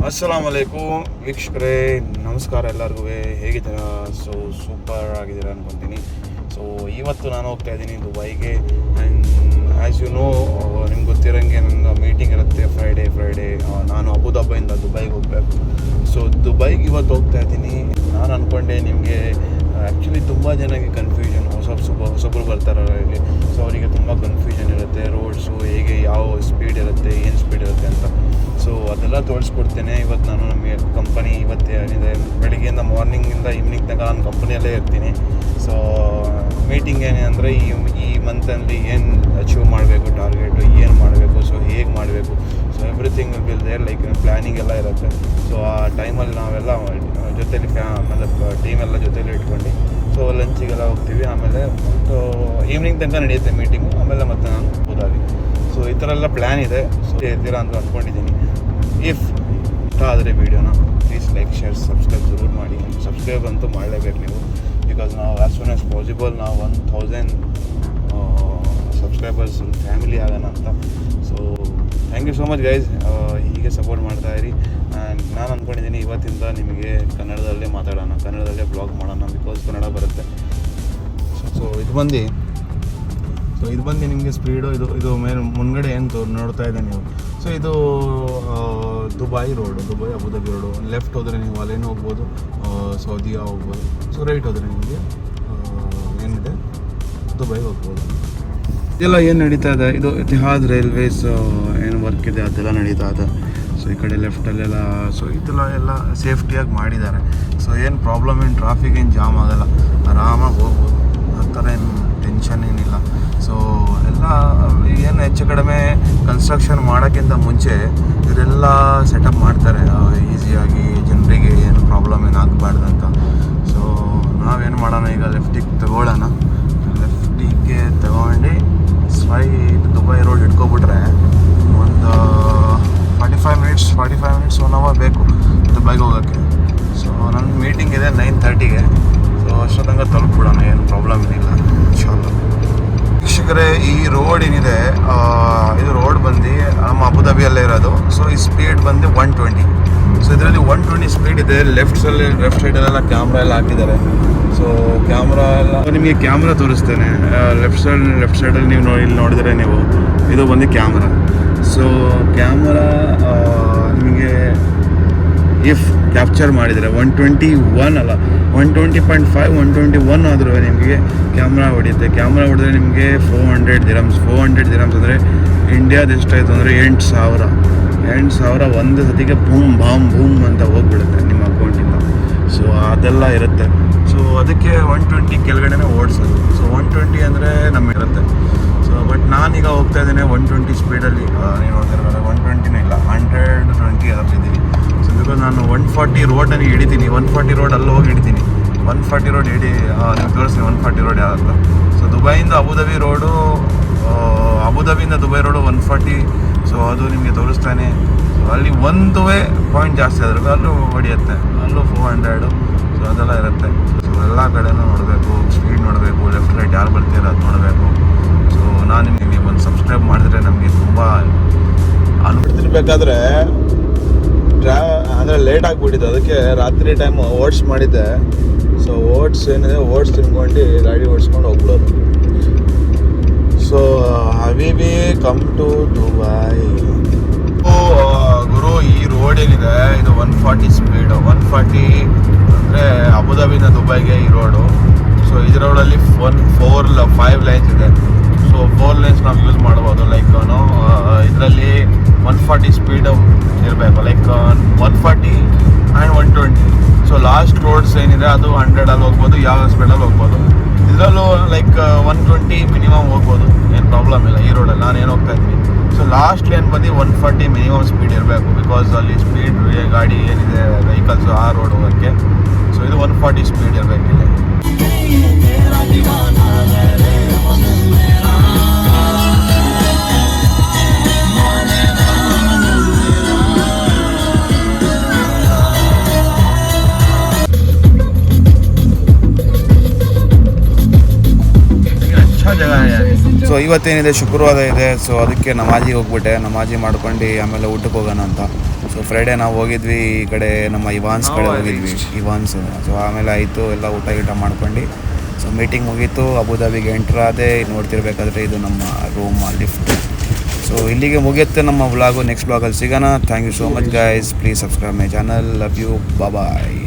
ಅಸ್ಸಲಾಮ್ ವಲೈಕುಮ್ ವೀಕ್ಷಕರೇ, ನಮಸ್ಕಾರ ಎಲ್ಲರಿಗೂ. ಹೇಗಿದ್ದೀರಾ? ಸೂಪರ್ ಆಗಿದ್ದೀರಾ ಅನ್ಕೊತೀನಿ. ಇವತ್ತು ನಾನು ಹೋಗ್ತಾ ಇದ್ದೀನಿ ದುಬೈಗೆ. ಆ್ಯಂಡ್ ಆ್ಯಸ್ ಯು ನೋ, ನಿಮ್ಗೆ ಗೊತ್ತಿರೋಂಗೆ ನನ್ನ ಮೀಟಿಂಗ್ ಇರುತ್ತೆ ಫ್ರೈಡೇ. ನಾನು ಅಬುದಾಬಿಯಿಂದ ದುಬೈಗೆ ಹೋಗಬೇಕು. ದುಬೈಗೆ ಇವತ್ತು ಹೋಗ್ತಾ ಇದ್ದೀನಿ. ನಾನು ಅಂದ್ಕೊಂಡೆ ನಿಮಗೆ ಆ್ಯಕ್ಚುಲಿ ತುಂಬ ಜನಕ್ಕೆ ಕನ್ಫ್ಯೂಷನ್, ಹೊಸಬ್ರು ಬರ್ತಾರೆ ಅವರಿಗೆ. ಅವರಿಗೆ ತುಂಬ ಕನ್ಫ್ಯೂಷನ್ ಇರುತ್ತೆ, ರೋಡ್ಸು ಹೇಗೆ, ಯಾವ ಸ್ಪೀಡ್ ಇರುತ್ತೆ, ಏನು ಸ್ಪೀಡ್ ಇರುತ್ತೆ ಅಂತ. ಅದೆಲ್ಲ ತೋರಿಸ್ಕೊಡ್ತೇನೆ ಇವತ್ತು. ನಾನು ನಮಗೆ ಕಂಪನಿ ಇವತ್ತು ಏನಿದೆ, ಬೆಳಿಗ್ಗೆಯಿಂದ ಮಾರ್ನಿಂಗಿಂದ ಈವ್ನಿಂಗ್ ತನಕ ನಾನು ಕಂಪನಿಯಲ್ಲೇ ಇರ್ತೀನಿ. ಮೀಟಿಂಗ್ ಏನೆಂದರೆ ಈ ಮಂತಲ್ಲಿ ಏನು ಅಚೀವ್ ಮಾಡಬೇಕು, ಟಾರ್ಗೆಟು ಏನು ಮಾಡಬೇಕು, ಹೇಗೆ ಮಾಡಬೇಕು, everything will there, like planning ಎಲ್ಲ ಇರುತ್ತೆ. ಆ ಟೈಮಲ್ಲಿ ನಾವೆಲ್ಲ ಜೊತೇಲಿ ಟೀಮೆಲ್ಲ ಜೊತೇಲಿ ಇಟ್ಕೊಂಡು ಲಂಚಿಗೆಲ್ಲ ಹೋಗ್ತೀವಿ. ಆಮೇಲೆ ಈವ್ನಿಂಗ್ ತನಕ ನಡೆಯುತ್ತೆ ಮೀಟಿಂಗು. ಆಮೇಲೆ ಮತ್ತೆ ನಾನು ಹೋದಾಗಿ ಈ ಥರ ಎಲ್ಲ ಪ್ಲ್ಯಾನ್ ಇದೆ. ಇರ್ತೀರಾ ಅಂತ ಅಂದ್ಕೊಂಡಿದ್ದೀನಿ. ಇಫ್ ಇಷ್ಟ ಆದರೆ ವೀಡಿಯೋನ ಪ್ಲೀಸ್ ಲೈಕ್, ಶೇರ್, ಸಬ್ಸ್ಕ್ರೈಬ್ ಜರೂರು ಮಾಡಿ. ಸಬ್ಸ್ಕ್ರೈಬ್ ಅಂತೂ ಮಾಡಲೇಬೇಕು ನೀವು, ಬಿಕಾಸ್ ನಾವು ಆ್ಯಸ್ ಸೂನ್ ಆ್ಯಸ್ ಪಾಸಿಬಲ್ ನಾವು 1000 ಸಬ್ಸ್ಕ್ರೈಬರ್ಸ್ ಫ್ಯಾಮಿಲಿ ಆಗೋಣ ಅಂತ. Thank you so much guys, ಹೀಗೆ ಸಪೋರ್ಟ್ ಮಾಡ್ತಾಯಿರಿ. ಆ್ಯಂಡ್ ನಾನು ಅಂದ್ಕೊಂಡಿದ್ದೀನಿ ಇವತ್ತಿಂದ ನಿಮಗೆ ಕನ್ನಡದಲ್ಲೇ ಮಾತಾಡೋಣ, ಕನ್ನಡದಲ್ಲೇ ಬ್ಲಾಗ್ ಮಾಡೋಣ, ಬಿಕಾಸ್ ಕನ್ನಡ ಬರುತ್ತೆ. ಇದು ಬಂದು ನಿಮಗೆ ಸ್ಪೀಡು, ಇದು ಮೇಲೆ ಮುನ್ಗಡೆ ಏನು ನೋಡ್ತಾ ಇದೆ ನೀವು. ಇದು ದುಬೈ ಅಬುದಾಬಿ ರೋಡು. ಲೆಫ್ಟ್ ಹೋದರೆ ನೀವು ಅಲ್ಲೇನು ಹೋಗ್ಬೋದು, ಸೌದಿಯಾ ಹೋಗ್ಬೋದು. ರೈಟ್ ಹೋದರೆ ನಿಮಗೆ ಏನಿದೆ, ದುಬೈ ಹೋಗ್ಬೋದು. ಇದೆಲ್ಲ ಏನು ನಡೀತಾ ಇದೆ, ಇದು ಇತಿಹಾದ್ ರೈಲ್ವೇಸ್ ಏನು ವರ್ಕ್ ಇದೆ ಅದೆಲ್ಲ ನಡೀತಾ ಇದೆ. ಈ ಕಡೆ ಲೆಫ್ಟಲ್ಲೆಲ್ಲ ಇದೆಲ್ಲ ಎಲ್ಲ ಸೇಫ್ಟಿಯಾಗಿ ಮಾಡಿದ್ದಾರೆ. ಏನು ಪ್ರಾಬ್ಲಮ್, ಏನು ಟ್ರಾಫಿಕ್ ಏನು ಜಾಮ್ ಆಗೋಲ್ಲ, ಆರಾಮಾಗಿ ಹೋಗ್ಬೋದು. ಆ ಥರ ಏನು ಟೆನ್ಷನ್ ಏನಿಲ್ಲ. ಎಲ್ಲ ಏನು ಹೆಚ್ಚು ಕಡಿಮೆ ಕನ್ಸ್ಟ್ರಕ್ಷನ್ ಮಾಡೋಕ್ಕಿಂತ ಮುಂಚೆ ಇದೆಲ್ಲ ಸೆಟಪ್ ಮಾಡ್ತಾರೆ ಈಸಿಯಾಗಿ, ಜನರಿಗೆ ಏನು ಪ್ರಾಬ್ಲಮ್ ಏನಾಗಬಾರ್ದು ಅಂತ. ನಾವೇನು ಮಾಡೋಣ, ಈಗ ಲೆಫ್ಟಿಗೆ ತಗೊಳ್ಳೋಣ. ಲೆಫ್ಟಿಗೆ ತಗೊಂಡು ಸ್ಟ್ರೈಟ್ ದುಬೈ ರೋಡ್ ಹಿಡ್ಕೊಬಿಟ್ರೆ ಒಂದು 45 ಮಿನಿಟ್ಸ್ 1 ಅವರ್ ಬೇಕು ದುಬೈಗೆ ಹೋಗೋಕ್ಕೆ. ನನ್ನ ಮೀಟಿಂಗ್ ಇದೆ 9:30ಗೆ. ಅಷ್ಟೊತ್ತಂಗೆ ತಲುಪಿಬಿಡೋಣ, ಏನು ಪ್ರಾಬ್ಲಮ್ ಏನಿಲ್ಲ ಇನ್ಶಾಲ್ಲ. ವೀಕ್ಷಕರೇ, ಈ ರೋಡ್ ಏನಿದೆ, ಇದು ರೋಡ್ ಬಂದು ನಮ್ಮ ಅಬುದಾಬಿಯಲ್ಲೇ ಇರೋದು. ಈ ಸ್ಪೀಡ್ ಬಂದು 120. ಇದರಲ್ಲಿ 120 ಸ್ಪೀಡ್ ಇದೆ. ಲೆಫ್ಟ್ ಸೈಡಲ್ಲೆಲ್ಲ ಕ್ಯಾಮ್ರಾ ಎಲ್ಲ ಹಾಕಿದ್ದಾರೆ. ಕ್ಯಾಮ್ರಾ ಎಲ್ಲ ನಿಮಗೆ ಕ್ಯಾಮ್ರಾ ತೋರಿಸ್ತೇನೆ. ಲೆಫ್ಟ್ ಸೈಡಲ್ಲಿ ನೀವು ಇಲ್ಲಿ ನೋಡಿದರೆ ನೀವು, ಇದು ಬಂದು ಕ್ಯಾಮ್ರಾ. ಕ್ಯಾಮ್ರಾ ನಿಮಗೆ ಇಫ್ ಕ್ಯಾಪ್ಚರ್ ಮಾಡಿದರೆ 121 ಅಲ್ಲ, 120.5 121 ಆದರೂ ನಿಮಗೆ ಕ್ಯಾಮ್ರಾ ಹೊಡೆಯುತ್ತೆ. ಕ್ಯಾಮ್ರಾ ಹೊಡೆದ್ರೆ ನಿಮಗೆ 400 ದಿರಮ್ಸ್ ಅಂದರೆ ಇಂಡಿಯಾದ ಎಷ್ಟಾಯಿತು ಅಂದರೆ 8,000 ಒಂದು ಸತಿಗೆ ಬೂಮ್ ಅಂತ ಹೋಗ್ಬಿಡುತ್ತೆ ನಿಮ್ಮ ಅಕೌಂಟಿಂದ. ಅದೆಲ್ಲ ಇರುತ್ತೆ. ಅದಕ್ಕೆ 120 ಕೆಳಗಡೆನೇ ಓಡಿಸೋದು. 120 ಅಂದರೆ ನಮಗಿರುತ್ತೆ. ಬಟ್ ನಾನೀಗ ಹೋಗ್ತಾ ಇದ್ದೇನೆ 120 ಸ್ಪೀಡಲ್ಲಿ. ನೀವು ನೋಡ್ತಿರಲ್ಲ, 120 ಇಲ್ಲ, 120 ಅದರಲ್ಲಿದ್ದೀನಿ. ಬಿಕಾಸ್ ನಾನು 140 ರೋಡನ್ನು ಹಿಡಿತೀನಿ. 140 ರೋಡ್ ಅಲ್ಲಿ ಹೋಗಿ ಹಿಡಿತೀನಿ. 140 ರೋಡ್ ನೀವು ತೋರಿಸ್ತೀನಿ 140 ರೋಡ್ ಯಾವಂತ. ದುಬೈಯಿಂದ ಅಬುದಾಬಿ ರೋಡು, ಅಬುದಾಬಿಯಿಂದ ದುಬೈ ರೋಡು 140. ಅದು ನಿಮಗೆ ತೋರಿಸ್ತಾನೆ. ಅಲ್ಲಿ ಒಂದುವೇ ಪಾಯಿಂಟ್ ಜಾಸ್ತಿ ಆದರೂ ಅಲ್ಲೂ ಹೊಡೆಯುತ್ತೆ, ಅಲ್ಲೂ 400. ಅದೆಲ್ಲ ಇರುತ್ತೆ. ಎಲ್ಲ ಕಡೆನೂ ನೋಡಬೇಕು, ಸ್ಪೀಡ್ ನೋಡಬೇಕು, ಲೆಫ್ಟ್ ರೈಟ್ ಯಾರು ಬರ್ತೀರ ಅದು ನೋಡಬೇಕು. ನಾನು ನಿಮಗೆ ಒಂದು ಸಬ್ಸ್ಕ್ರೈಬ್ ಮಾಡಿದ್ರೆ ನಮಗೆ ತುಂಬ ಅನ್ಬಿಡ್ತಿರ್ಬೇಕಾದ್ರೆ ಅಂದರೆ ಲೇಟ್ ಆಗಿಬಿಟ್ಟಿದೆ. ಅದಕ್ಕೆ ರಾತ್ರಿ ಟೈಮ್ ಓಟ್ಸ್ ಮಾಡಿದ್ದೆ. ಓಟ್ಸ್ ಏನಿದೆ, ಓಟ್ಸ್ ತಿನ್ಕೊಂಡು ಗಾಡಿ ಓಡಿಸ್ಕೊಂಡು ಹೋಗ್ಬಿಡೋದು. ಹಬೀಬಿ ಕಮ್ ಟು ದುಬೈ. ಗುರು, ಈ ರೋಡ್ ಏನಿದೆ ಇದು 140 ಸ್ಪೀಡು. 140 ಅಂದರೆ ಅಬುದಾಬಿಯಿಂದ ದುಬೈಗೆ ಈ ರೋಡು. ಈ ರೋಡಲ್ಲಿ 5 ಲೈನ್ಸ್ ಇದೆ. 4 ಲೈನ್ಸ್ ನಾವು ಯೂಸ್ ಮಾಡ್ಬೋದು. ಲೈಕ್ ಇದರಲ್ಲಿ 140 ಸ್ಪೀಡು ಇರಬೇಕು, ಲೈಕ್ 140 ಆ್ಯಂಡ್ 120. ಲಾಸ್ಟ್ ರೋಡ್ಸ್ ಏನಿದೆ ಅದು 100 ಹೋಗ್ಬೋದು, ಯಾವ ಸ್ಪೀಡಲ್ಲಿ ಹೋಗ್ಬೋದು. ಇದರಲ್ಲೂ ಲೈಕ್ 120 ಮಿನಿಮಮ್ ಹೋಗ್ಬೋದು, ಏನು ಪ್ರಾಬ್ಲಮ್ ಇಲ್ಲ ಈ ರೋಡಲ್ಲಿ. ನಾನು ಏನು ಹೋಗ್ತಾ ಇದ್ದೀನಿ. ಲಾಸ್ಟ್ ಲೈನ್ ಬಂದು 140 ಮಿನಿಮಮ್ ಸ್ಪೀಡ್ ಇರಬೇಕು, ಬಿಕಾಸ್ ಅಲ್ಲಿ ಸ್ಪೀಡ್ ಗಾಡಿ ಏನಿದೆ ವೆಹಿಕಲ್ಸು ಆ ರೋಡ್ ಹೋಗೋಕ್ಕೆ. ಇದು 140 ಸ್ಪೀಡ್ ಇರಬೇಕು ಇಲ್ಲಿ. ಇವತ್ತೇನಿದೆ ಶುಕ್ರವಾರ ಇದೆ, ಸೊ ಅದಕ್ಕೆ ನಮಾಜಿಗೆ ಹೋಗ್ಬಿಟ್ಟೆ. ನಮಾಜಿ ಮಾಡ್ಕೊಂಡು ಆಮೇಲೆ ಊಟಕ್ಕೆ ಹೋಗೋಣ ಅಂತ. ಸೊ ಫ್ರೈಡೇ ನಾವು ಹೋಗಿದ್ವಿ ಈ ಕಡೆ ನಮ್ಮ ಇವಾನ್ಸ್ ಕಡೆ ಹೋಗಿದ್ವಿ, ಇವಾನ್ಸ್. ಸೊ ಆಮೇಲೆ ಆಯಿತು ಎಲ್ಲ ಊಟ ಮಾಡ್ಕೊಂಡು ಸೊ ಮೀಟಿಂಗ್ ಮುಗೀತು. ಅಬುದಾಬಿಗೆ ಎಂಟ್ರ್ ಆದೆ. ನೋಡ್ತಿರ್ಬೇಕಾದ್ರೆ ಇದು ನಮ್ಮ ರೂಮ್ ಲಿಫ್ಟ್. ಸೊ ಇಲ್ಲಿಗೆ ಮುಗಿಯುತ್ತೆ ನಮ್ಮ ವ್ಲಾಗು. ನೆಕ್ಸ್ಟ್ ವ್ಲಾಗಲ್ಲಿ ಸಿಗೋಣ. Thank you so much guys. Please subscribe my channel. Love you. Bye.